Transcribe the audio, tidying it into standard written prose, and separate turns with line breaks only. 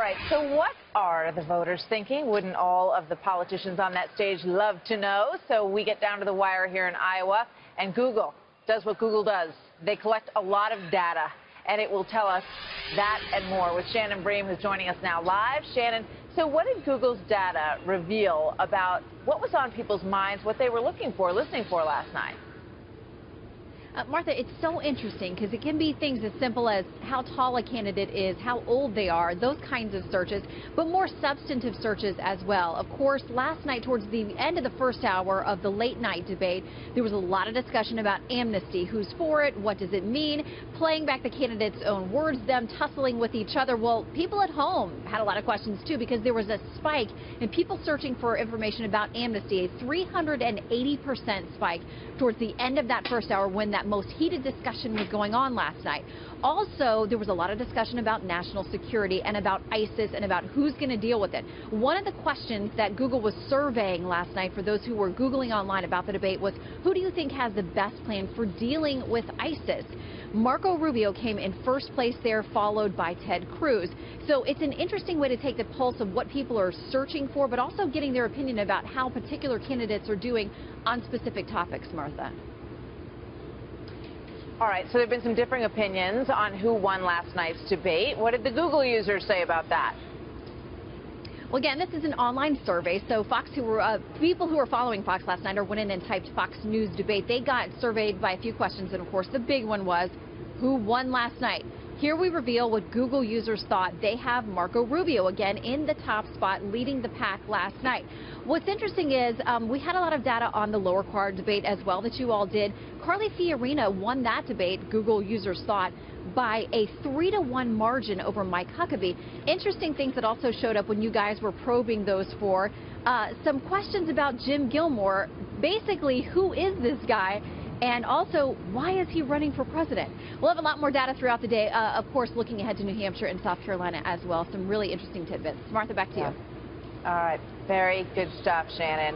right, so what are the voters thinking? Wouldn't all of the politicians on that stage love to know? So we get down to the wire here in Iowa, and Google does what Google does. They collect a lot of data, and it will tell us that and more with Shannon Bream, who's joining us now live. Shannon, so what did Google's data reveal about what was on people's minds, what they were looking for, listening for last night?
Martha, it's so interesting because it can be things as simple as how tall a candidate is, how old they are, those kinds of searches, but more substantive searches as well. Of course, last night towards the end of the first hour of the late night debate, there was a lot of discussion about amnesty. Who's for it? What does it mean? Playing back the candidates' own words, them tussling with each other. Well, people at home had a lot of questions too because there was a spike in people searching for information about amnesty, a 380% spike towards the end of that first hour when that most heated discussion was going on last night. Also, there was a lot of discussion about national security and about ISIS and about who's going to deal with it. One of the questions that Google was surveying last night for those who were Googling online about the debate was, who do you think has the best plan for dealing with ISIS? Marco Rubio came in first place there, followed by Ted Cruz. So it's an interesting way to take the pulse of what people are searching for, but also getting their opinion about how particular candidates are doing on specific topics, Martha.
All right, so there have been some differing opinions on who won last night's debate. What did the Google users say about that?
Well, again, this is an online survey, so people who were following Fox last night or went in and typed Fox News debate, they got surveyed by a few questions, and of course the big one was, who won last night? Here we reveal what Google users thought. They have Marco Rubio again in the top spot, leading the pack last night. What's interesting is we had a lot of data on the lower card debate as well that you all did. Carly Fiorina won that debate, Google users thought, by a 3-to-1 margin over Mike Huckabee. Interesting things that also showed up when you guys were probing those four. Some questions about Jim Gilmore. Basically, who is this guy? And also, why is he running for president? We'll have a lot more data throughout the day, of course, looking ahead to New Hampshire and South Carolina as well. Some really interesting tidbits. Martha, back to you.
All right. Very good stuff, Shannon.